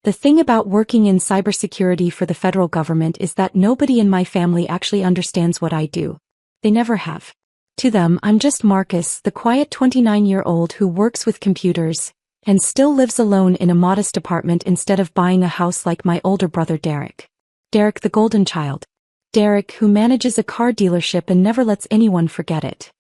The thing about working in cybersecurity for the federal government is that nobody in my family actually understands what I do. They never have. To them, I'm just Marcus, the quiet 29-year-old who works with computers and still lives alone in a modest apartment instead of buying a house like my older brother Derek. Derek, the golden child. Derek, who manages a car dealership and never lets anyone forget it.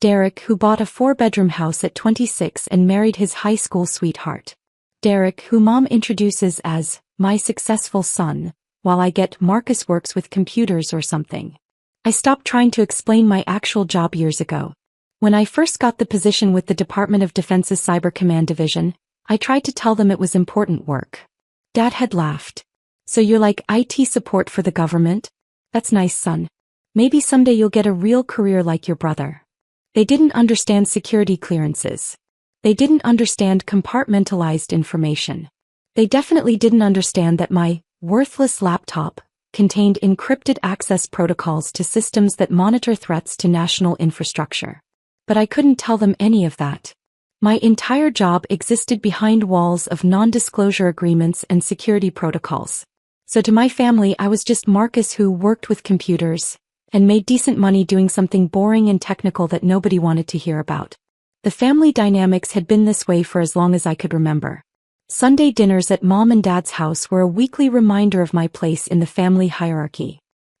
Derek, who bought a 4-bedroom house at 26 and married his high school sweetheart. Derek, who Mom introduces as my successful son, while I get Marcus works with computers or something. I stopped trying to explain my actual job years ago. When I first got the position with the Department of Defense's Cyber Command Division, I tried to tell them it was important work. Dad had laughed. So you're like IT support for the government? That's nice, son. Maybe someday you'll get a real career like your brother. They didn't understand security clearances. They didn't understand compartmentalized information. They definitely didn't understand that my worthless laptop contained encrypted access protocols to systems that monitor threats to national infrastructure. But I couldn't tell them any of that. My entire job existed behind walls of non-disclosure agreements and security protocols. So to my family, I was just Marcus who worked with computers and made decent money doing something boring and technical that nobody wanted to hear about. The family dynamics had been this way for as long as I could remember. Sunday dinners at Mom and Dad's house were a weekly reminder of my place in the family hierarchy.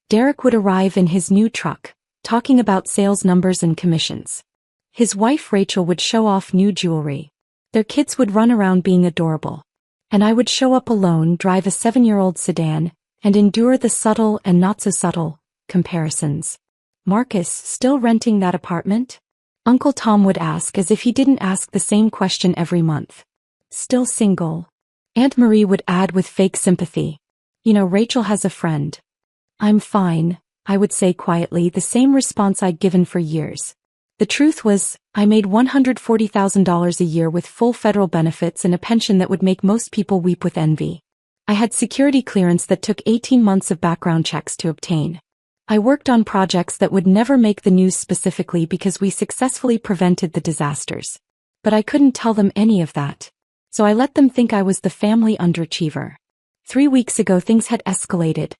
Derek would arrive in his new truck, talking about sales numbers and commissions. His wife Rachel would show off new jewelry. Their kids would run around being adorable. And I would show up alone, drive a 7-year-old sedan, and endure the subtle and not-so-subtle comparisons. Marcus, still renting that apartment? Uncle Tom would ask as if he didn't ask the same question every month. Still single? Aunt Marie would add with fake sympathy. You know, Rachel has a friend. I'm fine, I would say quietly, the same response I'd given for years. The truth was, I made $140,000 a year with full federal benefits and a pension that would make most people weep with envy. I had security clearance that took 18 months of background checks to obtain. I worked on projects that would never make the news specifically because we successfully prevented the disasters. But I couldn't tell them any of that. So I let them think I was the family underachiever. 3 weeks ago things had escalated.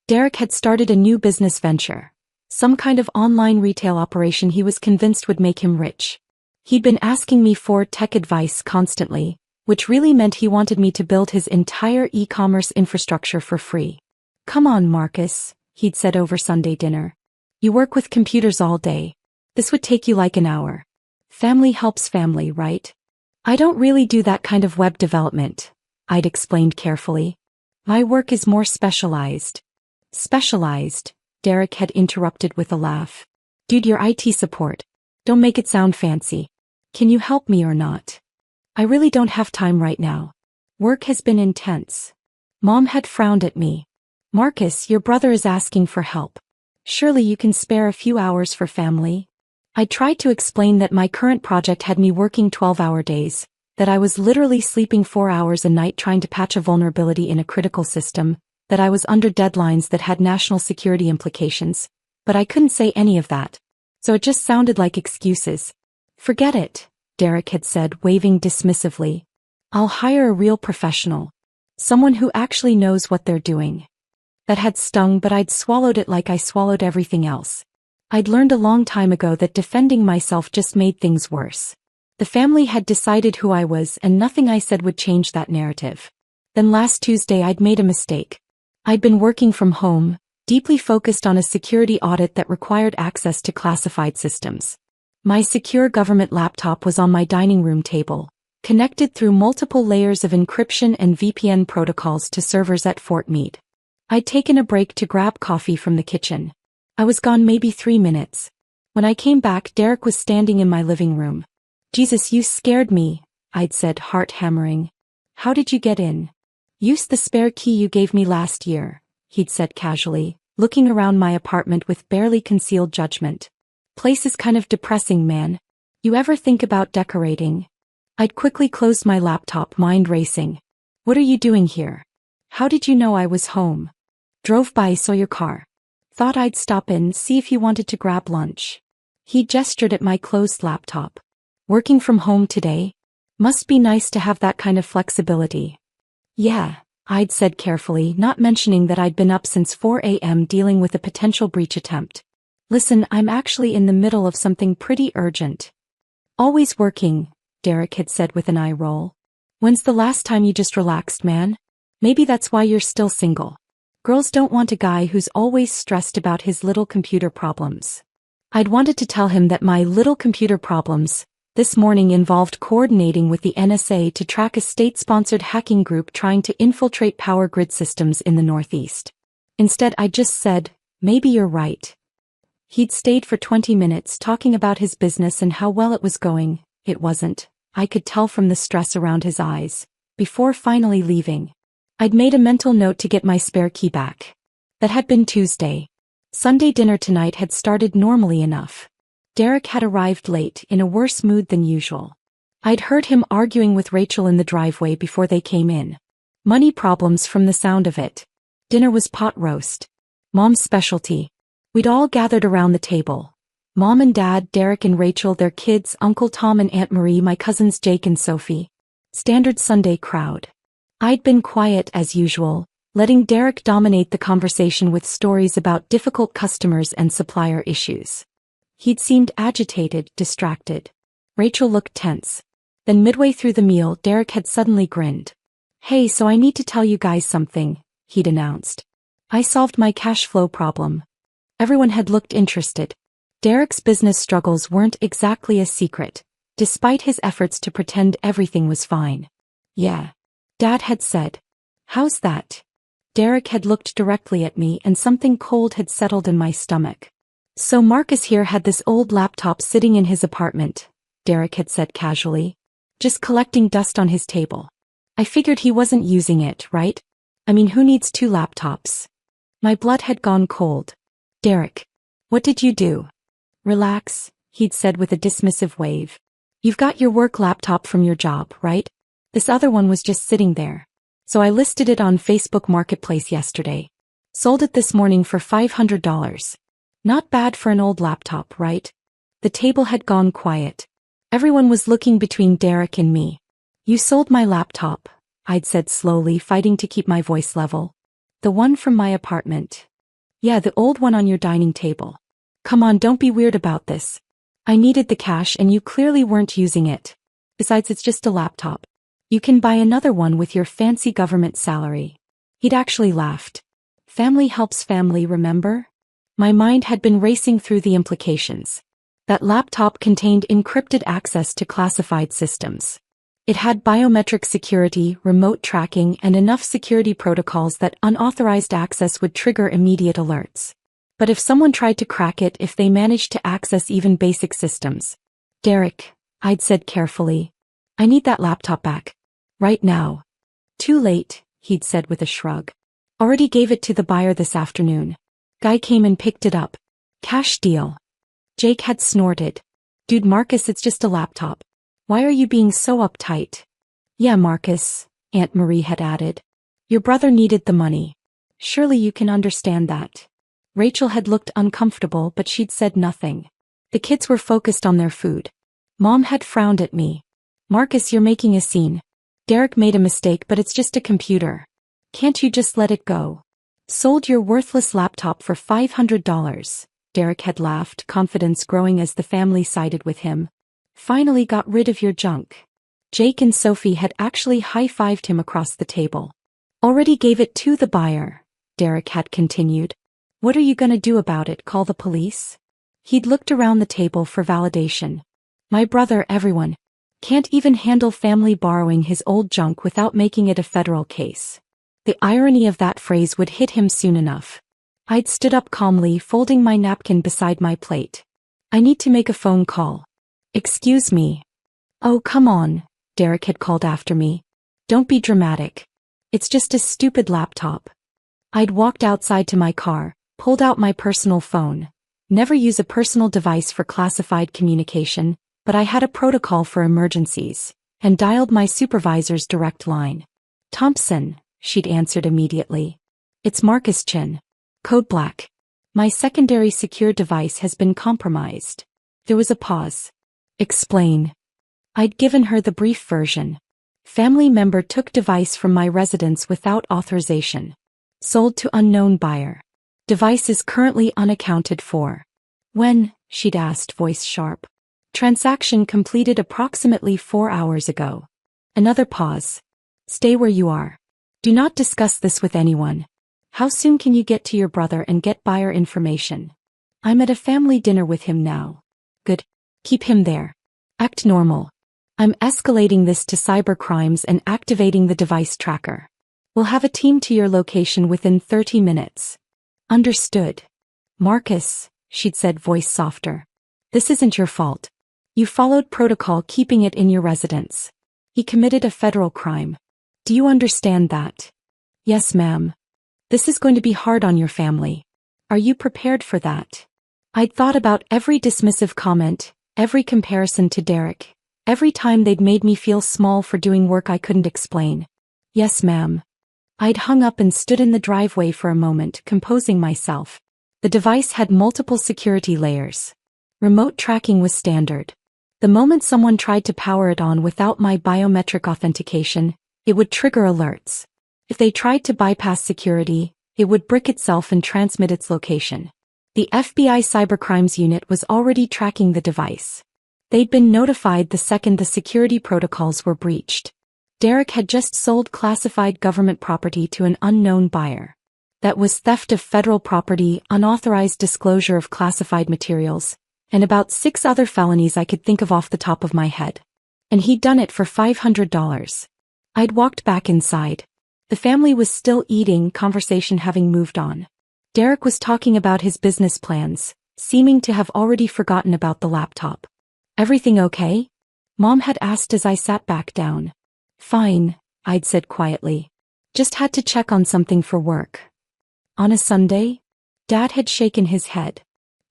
Derek had started a new business venture. Some kind of online retail operation he was convinced would make him rich. He'd been asking me for tech advice constantly, which really meant he wanted me to build his entire e-commerce infrastructure for free. Come on, Marcus, he'd said over Sunday dinner. You work with computers all day. This would take you like an hour. Family helps family, right? I don't really do that kind of web development, I'd explained carefully. My work is more specialized. Specialized? Derek had interrupted with a laugh. Dude, you're IT support. Don't make it sound fancy. Can you help me or not? I really don't have time right now. Work has been intense. Mom had frowned at me. Marcus, your brother is asking for help. Surely you can spare a few hours for family? I tried to explain that my current project had me working 12-hour days, that I was literally sleeping 4 hours a night trying to patch a vulnerability in a critical system, that I was under deadlines that had national security implications, but I couldn't say any of that. So it just sounded like excuses. Forget it, Derek had said, waving dismissively. I'll hire a real professional. Someone who actually knows what they're doing. That had stung, but I'd swallowed it like I swallowed everything else. I'd learned a long time ago that defending myself just made things worse. The family had decided who I was and nothing I said would change that narrative. Then last Tuesday I'd made a mistake. I'd been working from home, deeply focused on a security audit that required access to classified systems. My secure government laptop was on my dining room table, connected through multiple layers of encryption and VPN protocols to servers at Fort Meade. I'd taken a break to grab coffee from the kitchen. I was gone maybe 3 minutes. When I came back, Derek was standing in my living room. Jesus, you scared me, I'd said, heart hammering. How did you get in? Used the spare key you gave me last year, he'd said casually, looking around my apartment with barely concealed judgment. Place is kind of depressing, man. You ever think about decorating? I'd quickly closed my laptop, mind racing. What are you doing here? How did you know I was home? Drove by, saw your car. Thought I'd stop in, see if you wanted to grab lunch. He gestured at my closed laptop. Working from home today? Must be nice to have that kind of flexibility. Yeah, I'd said carefully, not mentioning that I'd been up since 4 a.m. dealing with a potential breach attempt. Listen, I'm actually in the middle of something pretty urgent. Always working, Derek had said with an eye roll. When's the last time you just relaxed, man? Maybe that's why you're still single. Girls don't want a guy who's always stressed about his little computer problems. I'd wanted to tell him that my little computer problems this morning involved coordinating with the NSA to track a state-sponsored hacking group trying to infiltrate power grid systems in the Northeast. Instead, I just said, maybe you're right. He'd stayed for 20 minutes talking about his business and how well it was going. It wasn't. I could tell from the stress around his eyes. Before finally leaving, I'd made a mental note to get my spare key back. That had been Tuesday. Sunday dinner tonight had started normally enough. Derek had arrived late, in a worse mood than usual. I'd heard him arguing with Rachel in the driveway before they came in. Money problems from the sound of it. Dinner was pot roast. Mom's specialty. We'd all gathered around the table. Mom and Dad, Derek and Rachel, their kids, Uncle Tom and Aunt Marie, my cousins Jake and Sophie. Standard Sunday crowd. I'd been quiet as usual, letting Derek dominate the conversation with stories about difficult customers and supplier issues. He'd seemed agitated, distracted. Rachel looked tense. Then midway through the meal, Derek had suddenly grinned. Hey, so I need to tell you guys something, he'd announced. I solved my cash flow problem. Everyone had looked interested. Derek's business struggles weren't exactly a secret, despite his efforts to pretend everything was fine. Yeah. Dad had said. How's that? Derek had looked directly at me and something cold had settled in my stomach. So Marcus here had this old laptop sitting in his apartment, Derek had said casually. Just collecting dust on his table. I figured he wasn't using it, right? I mean, who needs 2 laptops? My blood had gone cold. Derek. What did you do? Relax, he'd said with a dismissive wave. You've got your work laptop from your job, right? This other one was just sitting there. So I listed it on Facebook Marketplace yesterday. Sold it this morning for $500. Not bad for an old laptop, right? The table had gone quiet. Everyone was looking between Derek and me. You sold my laptop, I'd said slowly, fighting to keep my voice level. The one from my apartment. Yeah, the old one on your dining table. Come on, don't be weird about this. I needed the cash and you clearly weren't using it. Besides, it's just a laptop. You can buy another one with your fancy government salary. He'd actually laughed. Family helps family, remember? My mind had been racing through the implications. That laptop contained encrypted access to classified systems. It had biometric security, remote tracking, and enough security protocols that unauthorized access would trigger immediate alerts. But if someone tried to crack it, if they managed to access even basic systems. Derek, I'd said carefully. I need that laptop back. Right now. Too late, he'd said with a shrug. Already gave it to the buyer this afternoon. Guy came and picked it up. Cash deal. Jake had snorted. Dude, Marcus, it's just a laptop. Why are you being so uptight? Yeah, Marcus, Aunt Marie had added. Your brother needed the money. Surely you can understand that. Rachel had looked uncomfortable, but she'd said nothing. The kids were focused on their food. Mom had frowned at me. Marcus, you're making a scene. Derek made a mistake, but it's just a computer. Can't you just let it go? Sold your worthless laptop for $500. Derek had laughed, confidence growing as the family sided with him. Finally got rid of your junk. Jake and Sophie had actually high-fived him across the table. Already gave it to the buyer, Derek had continued. What are you gonna do about it, call the police? He'd looked around the table for validation. My brother, everyone. Can't even handle family borrowing his old junk without making it a federal case. The irony of that phrase would hit him soon enough. I'd stood up calmly, folding my napkin beside my plate. I need to make a phone call. Excuse me. Oh, come on, Derek had called after me. Don't be dramatic. It's just a stupid laptop. I'd walked outside to my car, pulled out my personal phone. Never use a personal device for classified communication, but I had a protocol for emergencies, and dialed my supervisor's direct line. Thompson, she'd answered immediately. It's Marcus Chin. Code Black. My secondary secure device has been compromised. There was a pause. Explain. I'd given her the brief version. Family member took device from my residence without authorization. Sold to unknown buyer. Device is currently unaccounted for. When? She'd asked, voice sharp. Transaction completed approximately 4 hours ago. Another pause. Stay where you are. Do not discuss this with anyone. How soon can you get to your brother and get buyer information? I'm at a family dinner with him now. Good. Keep him there. Act normal. I'm escalating this to cybercrimes and activating the device tracker. We'll have a team to your location within 30 minutes. Understood. Marcus, she'd said, voice softer. This isn't your fault. You followed protocol, keeping it in your residence. He committed a federal crime. Do you understand that? Yes, ma'am. This is going to be hard on your family. Are you prepared for that? I'd thought about every dismissive comment, every comparison to Derek, every time they'd made me feel small for doing work I couldn't explain. Yes, ma'am. I'd hung up and stood in the driveway for a moment, composing myself. The device had multiple security layers. Remote tracking was standard. The moment someone tried to power it on without my biometric authentication, it would trigger alerts. If they tried to bypass security, it would brick itself and transmit its location. The FBI Cybercrimes Unit was already tracking the device. They'd been notified the second the security protocols were breached. Derek had just sold classified government property to an unknown buyer. That was theft of federal property, unauthorized disclosure of classified materials, and about 6 other felonies I could think of off the top of my head. And he'd done it for $500. I'd walked back inside. The family was still eating, conversation having moved on. Derek was talking about his business plans, seeming to have already forgotten about the laptop. Everything okay? Mom had asked as I sat back down. Fine, I'd said quietly. Just had to check on something for work. On a Sunday? Dad had shaken his head.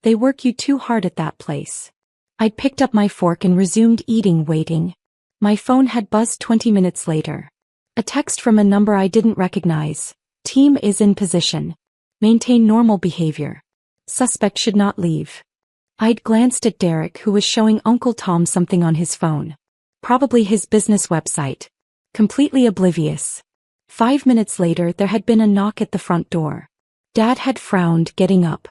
They work you too hard at that place. I'd picked up my fork and resumed eating, waiting. My phone had buzzed 20 minutes later. A text from a number I didn't recognize. Team is in position. Maintain normal behavior. Suspect should not leave. I'd glanced at Derek, who was showing Uncle Tom something on his phone. Probably his business website. Completely oblivious. 5 minutes later, there had been a knock at the front door. Dad had frowned, getting up.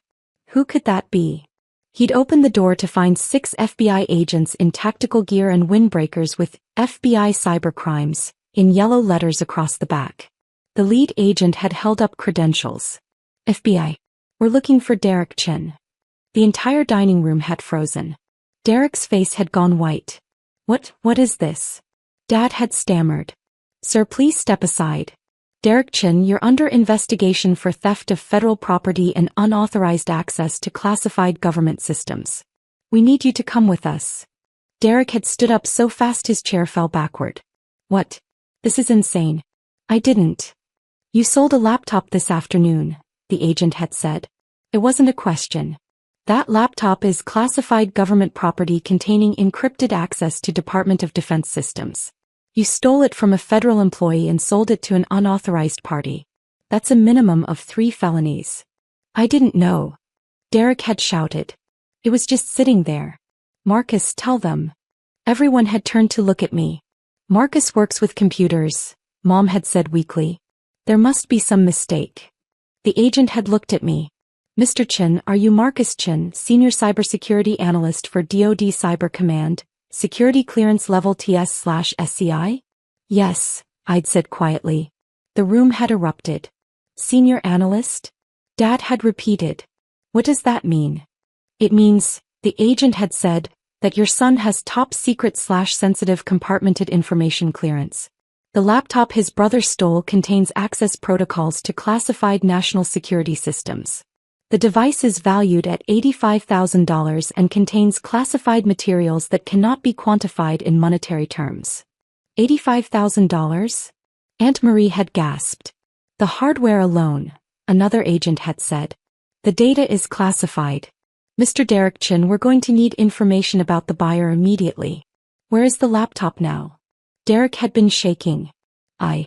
Who could that be? He'd opened the door to find 6 FBI agents in tactical gear and windbreakers with FBI Cybercrimes in yellow letters across the back. The lead agent had held up credentials. FBI. We're looking for Derek Chin. The entire dining room had frozen. Derek's face had gone white. What is this? Dad had stammered. Sir, please step aside. Derek Chin, you're under investigation for theft of federal property and unauthorized access to classified government systems. We need you to come with us. Derek had stood up so fast his chair fell backward. What? This is insane. I didn't. You sold a laptop this afternoon, the agent had said. It wasn't a question. That laptop is classified government property containing encrypted access to Department of Defense systems. You stole it from a federal employee and sold it to an unauthorized party. That's a minimum of 3 felonies. I didn't know. Derek had shouted. It was just sitting there. Marcus, tell them. Everyone had turned to look at me. Marcus works with computers, Mom had said weakly. There must be some mistake. The agent had looked at me. Mr. Chin, are you Marcus Chin, Senior Cybersecurity Analyst for DoD Cyber Command, Security Clearance Level TS/SCI? Yes, I'd said quietly. The room had erupted. Senior Analyst? Dad had repeated. What does that mean? It means, the agent had said, that your son has top secret/sensitive compartmented information clearance. The laptop his brother stole contains access protocols to classified national security systems. The device is valued at $85,000 and contains classified materials that cannot be quantified in monetary terms. $85,000? Aunt Marie had gasped. The hardware alone, another agent had said. The data is classified. Mr. Derek Chin, we're going to need information about the buyer immediately. Where is the laptop now? Derek had been shaking. I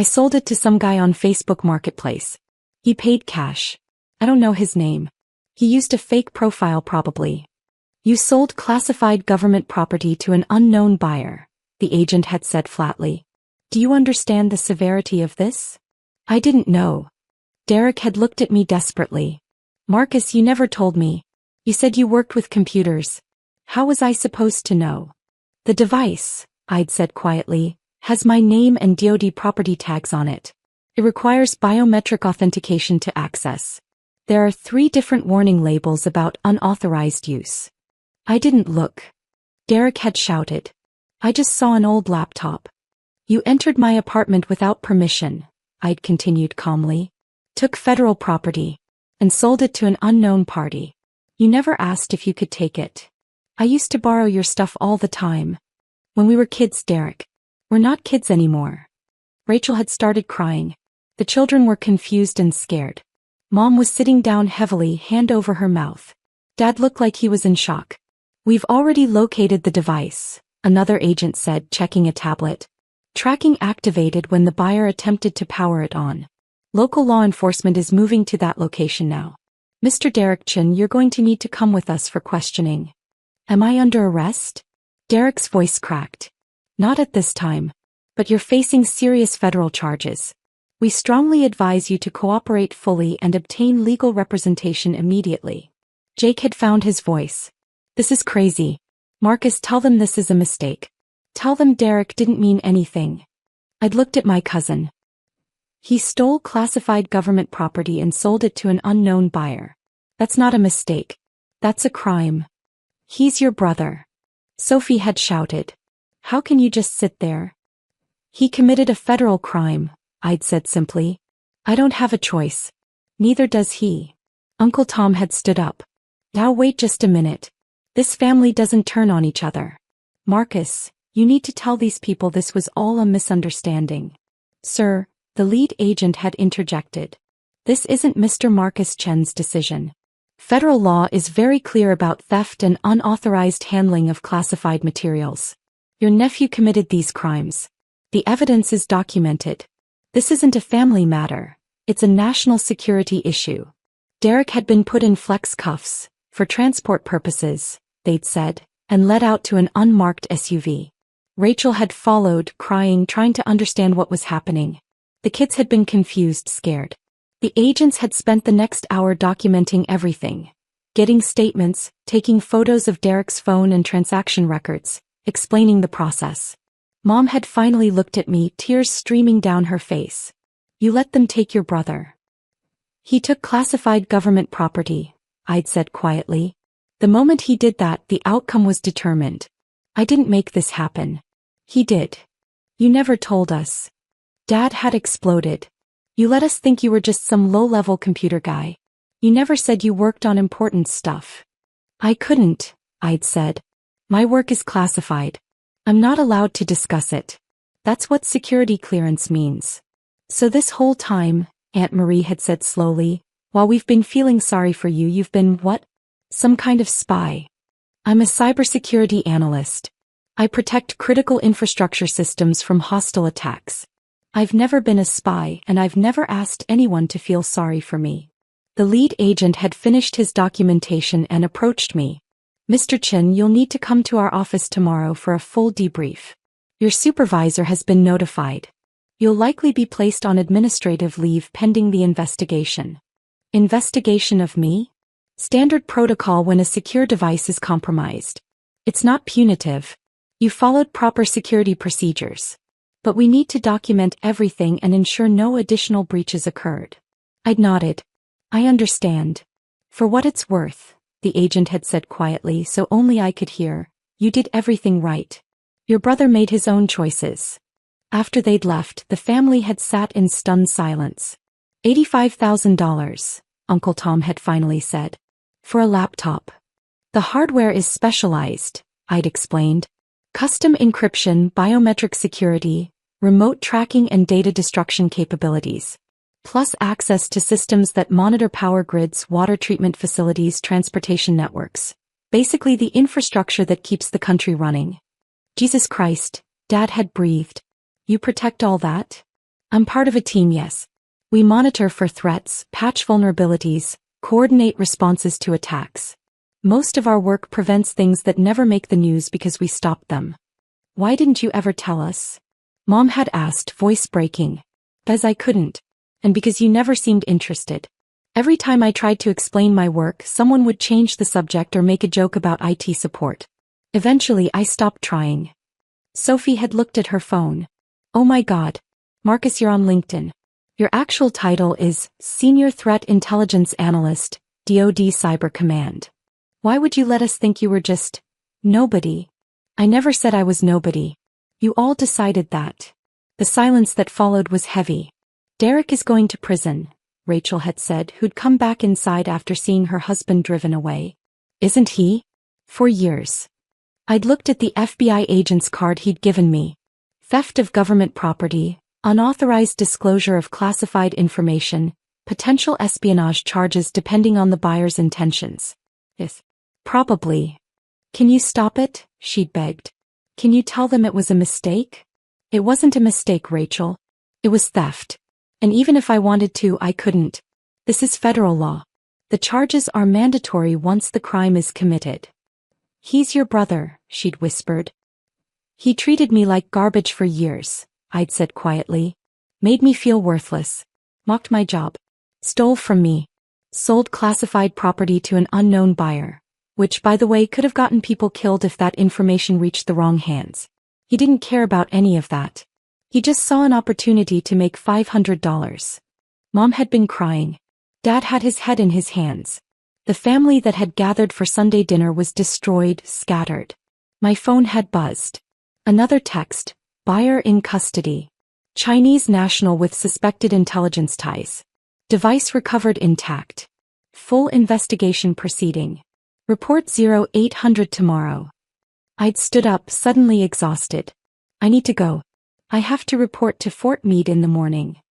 sold it to some guy on Facebook Marketplace. He paid cash. I don't know his name. He used a fake profile probably. You sold classified government property to an unknown buyer, the agent had said flatly. Do you understand the severity of this? I didn't know. Derek had looked at me desperately. Marcus, you never told me. You said you worked with computers. How was I supposed to know? The device, I'd said quietly, has my name and DoD property tags on it. It requires biometric authentication to access. There are 3 different warning labels about unauthorized use. I didn't look. Derek had shouted. I just saw an old laptop. You entered my apartment without permission, I'd continued calmly. Took federal property. And sold it to an unknown party. You never asked if you could take it. I used to borrow your stuff all the time. When we were kids, Derek. We're not kids anymore. Rachel had started crying. The children were confused and scared. Mom was sitting down heavily, hand over her mouth. Dad looked like he was in shock. We've already located the device, another agent said, checking a tablet. Tracking activated when the buyer attempted to power it on. Local law enforcement is moving to that location now. Mr. Derek Chin, you're going to need to come with us for questioning. Am I under arrest? Derek's voice cracked. Not at this time. But you're facing serious federal charges. We strongly advise you to cooperate fully and obtain legal representation immediately. Jake had found his voice. This is crazy. Marcus, tell them this is a mistake. Tell them Derek didn't mean anything. I'd looked at my cousin. He stole classified government property and sold it to an unknown buyer. That's not a mistake. That's a crime. He's your brother. Sophie had shouted. How can you just sit there? He committed a federal crime, I'd said simply. I don't have a choice. Neither does he. Uncle Tom had stood up. Now wait just a minute. This family doesn't turn on each other. Marcus, you need to tell these people this was all a misunderstanding. Sir, the lead agent had interjected. This isn't Mr. Marcus Chen's decision. Federal law is very clear about theft and unauthorized handling of classified materials. Your nephew committed these crimes. The evidence is documented. This isn't a family matter. It's a national security issue. Derek had been put in flex cuffs, for transport purposes, they'd said, and led out to an unmarked SUV. Rachel had followed, crying, trying to understand what was happening. The kids had been confused, scared. The agents had spent the next hour documenting everything. Getting statements, taking photos of Derek's phone and transaction records, explaining the process. Mom had finally looked at me, tears streaming down her face. You let them take your brother. He took classified government property, I'd said quietly. The moment he did that, the outcome was determined. I didn't make this happen. He did. You never told us. Dad had exploded. You let us think you were just some low-level computer guy. You never said you worked on important stuff. I couldn't, I'd said. My work is classified. I'm not allowed to discuss it. That's what security clearance means. So this whole time, Aunt Marie had said slowly, while we've been feeling sorry for you, you've been what? Some kind of spy. I'm a cybersecurity analyst. I protect critical infrastructure systems from hostile attacks. I've never been a spy, and I've never asked anyone to feel sorry for me. The lead agent had finished his documentation and approached me. Mr. Chin, you'll need to come to our office tomorrow for a full debrief. Your supervisor has been notified. You'll likely be placed on administrative leave pending the investigation. Investigation of me? Standard protocol when a secure device is compromised. It's not punitive. You followed proper security procedures. But we need to document everything and ensure no additional breaches occurred. I'd nodded. I understand. For what it's worth, the agent had said quietly so only I could hear, you did everything right. Your brother made his own choices. After they'd left, the family had sat in stunned silence. $85,000, Uncle Tom had finally said. For a laptop. The hardware is specialized, I'd explained. Custom encryption, biometric security, remote tracking and data destruction capabilities. Plus access to systems that monitor power grids, water treatment facilities, transportation networks. Basically the infrastructure that keeps the country running. Jesus Christ, Dad had breathed. You protect all that? I'm part of a team, yes. We monitor for threats, patch vulnerabilities, coordinate responses to attacks. Most of our work prevents things that never make the news because we stop them. Why didn't you ever tell us? Mom had asked, voice breaking. Because I couldn't. And because you never seemed interested. Every time I tried to explain my work, someone would change the subject or make a joke about IT support. Eventually, I stopped trying. Sophie had looked at her phone. Oh my God. Marcus, you're on LinkedIn. Your actual title is Senior Threat Intelligence Analyst, DoD Cyber Command. Why would you let us think you were just nobody? I never said I was nobody. You all decided that. The silence that followed was heavy. Derek is going to prison, Rachel had said, who'd come back inside after seeing her husband driven away. Isn't he? For years. I'd looked at the FBI agent's card he'd given me. Theft of government property, unauthorized disclosure of classified information, potential espionage charges depending on the buyer's intentions. Yes. Probably. Can you stop it? She'd begged. Can you tell them it was a mistake? It wasn't a mistake, Rachel. It was theft. And even if I wanted to, I couldn't. This is federal law. The charges are mandatory once the crime is committed. He's your brother, she'd whispered. He treated me like garbage for years, I'd said quietly. Made me feel worthless. Mocked my job. Stole from me. Sold classified property to an unknown buyer. Which, by the way, could have gotten people killed if that information reached the wrong hands. He didn't care about any of that. He just saw an opportunity to make $500. Mom had been crying. Dad had his head in his hands. The family that had gathered for Sunday dinner was destroyed, scattered. My phone had buzzed. Another text, buyer in custody. Chinese national with suspected intelligence ties. Device recovered intact. Full investigation proceeding. Report 0800 tomorrow. I'd stood up, suddenly exhausted. I need to go. I have to report to Fort Meade in the morning.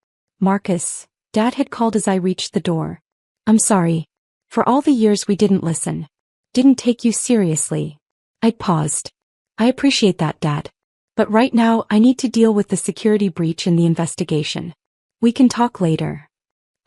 Marcus, Dad had called as I reached the door. I'm sorry. For all the years we didn't listen. Didn't take you seriously. I'd paused. I appreciate that, Dad. But right now I need to deal with the security breach in the investigation. We can talk later.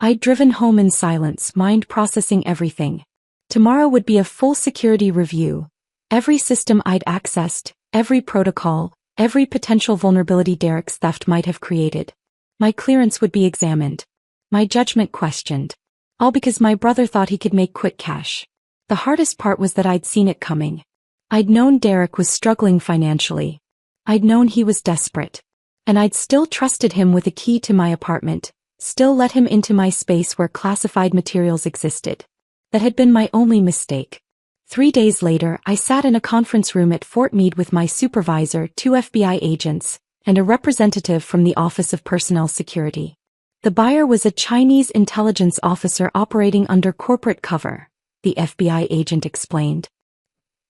I'd driven home in silence, mind processing everything. Tomorrow would be a full security review. Every system I'd accessed, every protocol, every potential vulnerability Derek's theft might have created. My clearance would be examined. My judgment questioned. All because my brother thought he could make quick cash. The hardest part was that I'd seen it coming. I'd known Derek was struggling financially. I'd known he was desperate. And I'd still trusted him with a key to my apartment, still let him into my space where classified materials existed. That had been my only mistake. 3 days later, I sat in a conference room at Fort Meade with my supervisor, 2 FBI agents, and a representative from the Office of Personnel Security. The buyer was a Chinese intelligence officer operating under corporate cover, the FBI agent explained.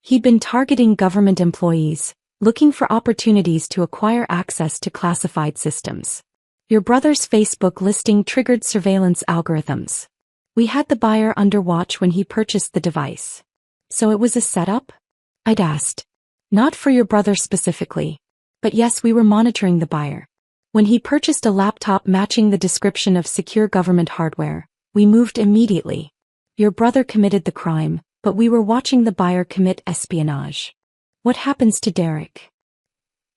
He'd been targeting government employees, looking for opportunities to acquire access to classified systems. Your brother's Facebook listing triggered surveillance algorithms. We had the buyer under watch when he purchased the device. So it was a setup? I'd asked. Not for your brother specifically. But yes, we were monitoring the buyer. When he purchased a laptop matching the description of secure government hardware, we moved immediately. Your brother committed the crime, but we were watching the buyer commit espionage. What happens to Derek?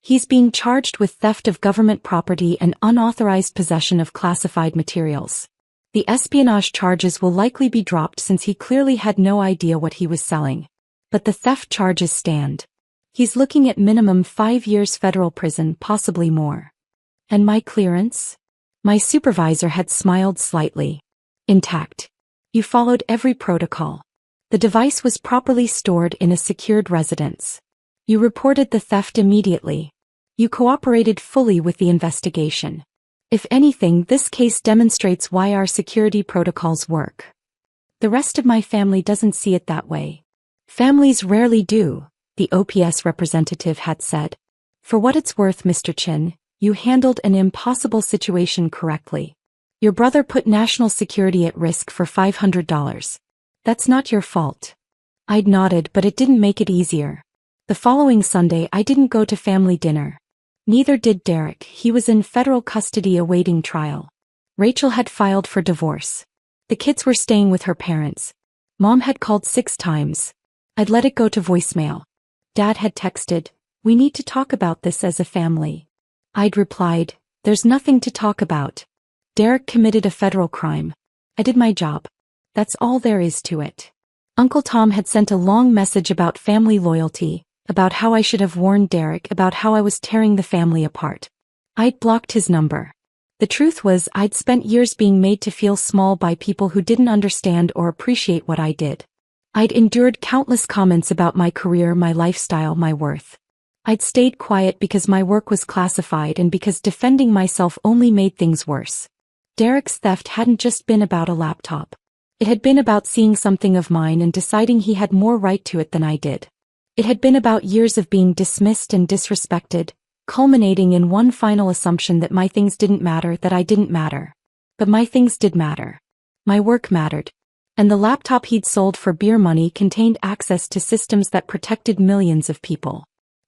He's being charged with theft of government property and unauthorized possession of classified materials. The espionage charges will likely be dropped since he clearly had no idea what he was selling. But the theft charges stand. He's looking at minimum 5 years federal prison, possibly more. And my clearance? My supervisor had smiled slightly. Intact. You followed every protocol. The device was properly stored in a secured residence. You reported the theft immediately. You cooperated fully with the investigation. If anything, this case demonstrates why our security protocols work. The rest of my family doesn't see it that way. Families rarely do, the OPS representative had said. For what it's worth, Mr. Chin, you handled an impossible situation correctly. Your brother put national security at risk for $500. That's not your fault. I'd nodded, but it didn't make it easier. The following Sunday, I didn't go to family dinner. Neither did Derek. He was in federal custody awaiting trial. Rachel had filed for divorce. The kids were staying with her parents. Mom had called 6 times. I'd let it go to voicemail. Dad had texted, "We need to talk about this as a family." I'd replied, "There's nothing to talk about. Derek committed a federal crime. I did my job. That's all there is to it." Uncle Tom had sent a long message about family loyalty, about how I should have warned Derek, about how I was tearing the family apart. I'd blocked his number. The truth was, I'd spent years being made to feel small by people who didn't understand or appreciate what I did. I'd endured countless comments about my career, my lifestyle, my worth. I'd stayed quiet because my work was classified and because defending myself only made things worse. Derek's theft hadn't just been about a laptop. It had been about seeing something of mine and deciding he had more right to it than I did. It had been about years of being dismissed and disrespected, culminating in one final assumption that my things didn't matter, that I didn't matter. But my things did matter. My work mattered. And the laptop he'd sold for beer money contained access to systems that protected millions of people.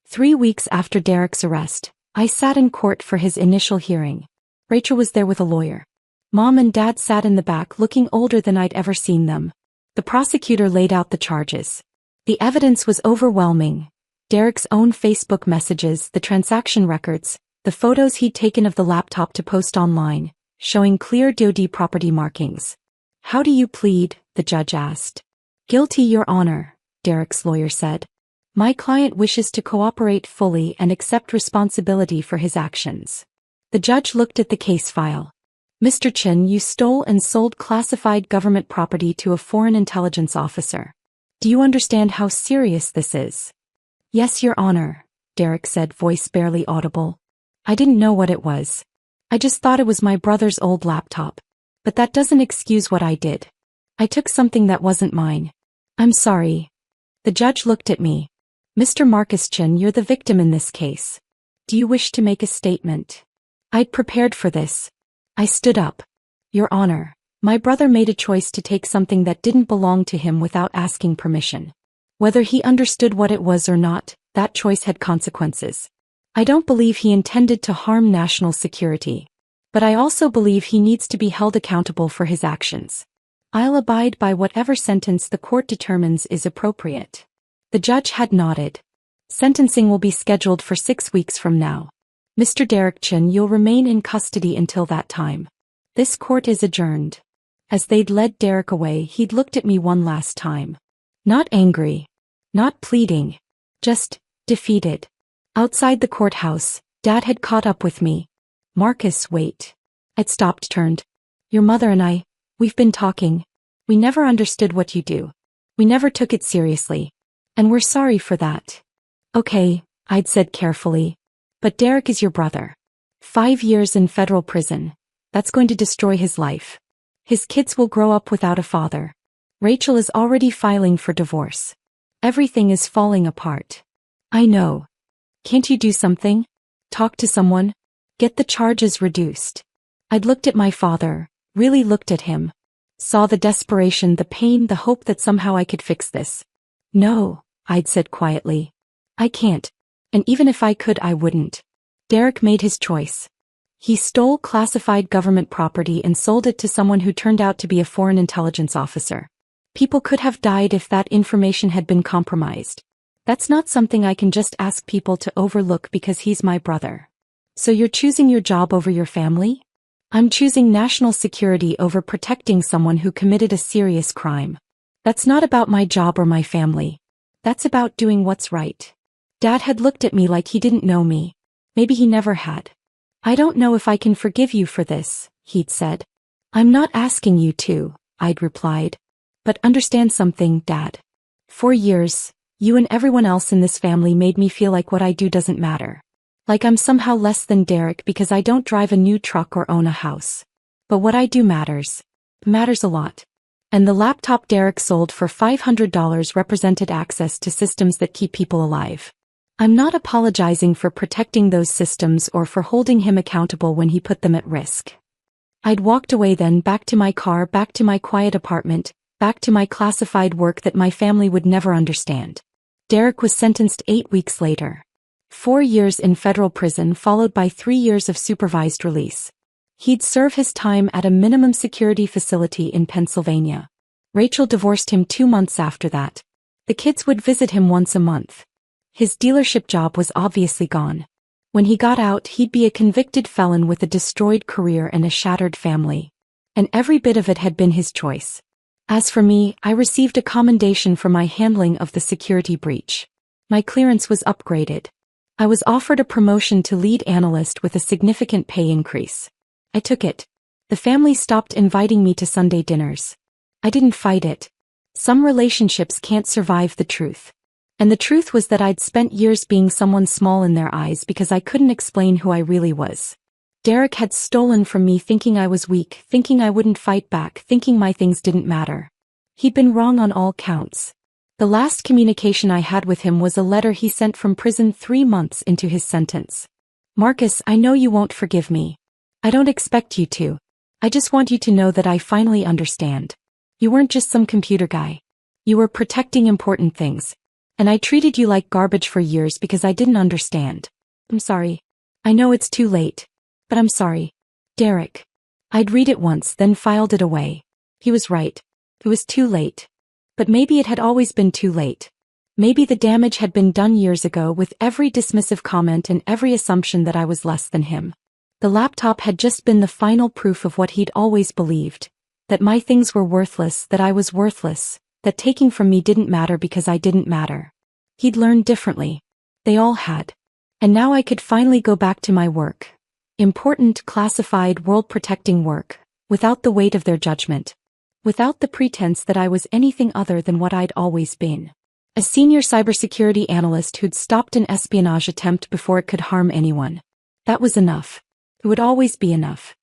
3 weeks after Derek's arrest, I sat in court for his initial hearing. Rachel was there with a lawyer. Mom and Dad sat in the back looking older than I'd ever seen them. The prosecutor laid out the charges. The evidence was overwhelming. Derek's own Facebook messages, the transaction records, the photos he'd taken of the laptop to post online, showing clear DoD property markings. "How do you plead?" the judge asked. "Guilty, Your Honor," Derek's lawyer said. "My client wishes to cooperate fully and accept responsibility for his actions." The judge looked at the case file. "Mr. Chin, you stole and sold classified government property to a foreign intelligence officer. Do you understand how serious this is?" "Yes, Your Honor," Derek said, voice barely audible. "I didn't know what it was. I just thought it was my brother's old laptop. But that doesn't excuse what I did. I took something that wasn't mine. I'm sorry." The judge looked at me. "Mr. Marcus Chin, you're the victim in this case. Do you wish to make a statement?" I'd prepared for this. I stood up. "Your Honor, my brother made a choice to take something that didn't belong to him without asking permission. Whether he understood what it was or not, that choice had consequences. I don't believe he intended to harm national security. But I also believe he needs to be held accountable for his actions. I'll abide by whatever sentence the court determines is appropriate." The judge had nodded. "Sentencing will be scheduled for 6 weeks from now. Mr. Derek Chin, you'll remain in custody until that time. This court is adjourned." As they'd led Derek away, he'd looked at me one last time. Not angry. Not pleading. Just defeated. Outside the courthouse, Dad had caught up with me. "Marcus, wait." I'd stopped, turned. "Your mother and we've been talking. We never understood what you do. We never took it seriously. And we're sorry for that." "Okay," I'd said carefully. "But Derek is your brother. 5 years in federal prison. That's going to destroy his life. His kids will grow up without a father. Rachel is already filing for divorce. Everything is falling apart." "I know. Can't you do something? Talk to someone? Get the charges reduced?" I'd looked at my father, really looked at him. Saw the desperation, the pain, the hope that somehow I could fix this. "No," I'd said quietly. "I can't. And even if I could, I wouldn't." Derek made his choice. He stole classified government property and sold it to someone who turned out to be a foreign intelligence officer. People could have died if that information had been compromised. That's not something I can just ask people to overlook because he's my brother. "So you're choosing your job over your family?" "I'm choosing national security over protecting someone who committed a serious crime. That's not about my job or my family. That's about doing what's right." Dad had looked at me like he didn't know me. Maybe he never had. "I don't know if I can forgive you for this," he'd said. "I'm not asking you to," I'd replied. "But understand something, Dad. For years, you and everyone else in this family made me feel like what I do doesn't matter. Like I'm somehow less than Derek because I don't drive a new truck or own a house. But what I do matters. Matters a lot. And the laptop Derek sold for $500 represented access to systems that keep people alive. I'm not apologizing for protecting those systems or for holding him accountable when he put them at risk." I'd walked away then, back to my car, back to my quiet apartment, back to my classified work that my family would never understand. Derek was sentenced 8 weeks later. 4 years in federal prison followed by 3 years of supervised release. He'd serve his time at a minimum security facility in Pennsylvania. Rachel divorced him 2 months after that. The kids would visit him once a month. His dealership job was obviously gone. When he got out, he'd be a convicted felon with a destroyed career and a shattered family. And every bit of it had been his choice. As for me, I received a commendation for my handling of the security breach. My clearance was upgraded. I was offered a promotion to lead analyst with a significant pay increase. I took it. The family stopped inviting me to Sunday dinners. I didn't fight it. Some relationships can't survive the truth. And the truth was that I'd spent years being someone small in their eyes because I couldn't explain who I really was. Derek had stolen from me thinking I was weak, thinking I wouldn't fight back, thinking my things didn't matter. He'd been wrong on all counts. The last communication I had with him was a letter he sent from prison 3 months into his sentence. Marcus, I know you won't forgive me. I don't expect you to. I just want you to know that I finally understand. You weren't just some computer guy. You were protecting important things. And I treated you like garbage for years because I didn't understand. I'm sorry. I know it's too late. But I'm sorry. Derek. I'd read it once, then filed it away. He was right. It was too late. But maybe it had always been too late. Maybe the damage had been done years ago with every dismissive comment and every assumption that I was less than him. The laptop had just been the final proof of what he'd always believed. That my things were worthless, that I was worthless, that taking from me didn't matter because I didn't matter. He'd learned differently. They all had. And now I could finally go back to my work. Important, classified, world-protecting work, without the weight of their judgment. Without the pretense that I was anything other than what I'd always been. A senior cybersecurity analyst who'd stopped an espionage attempt before it could harm anyone. That was enough. It would always be enough.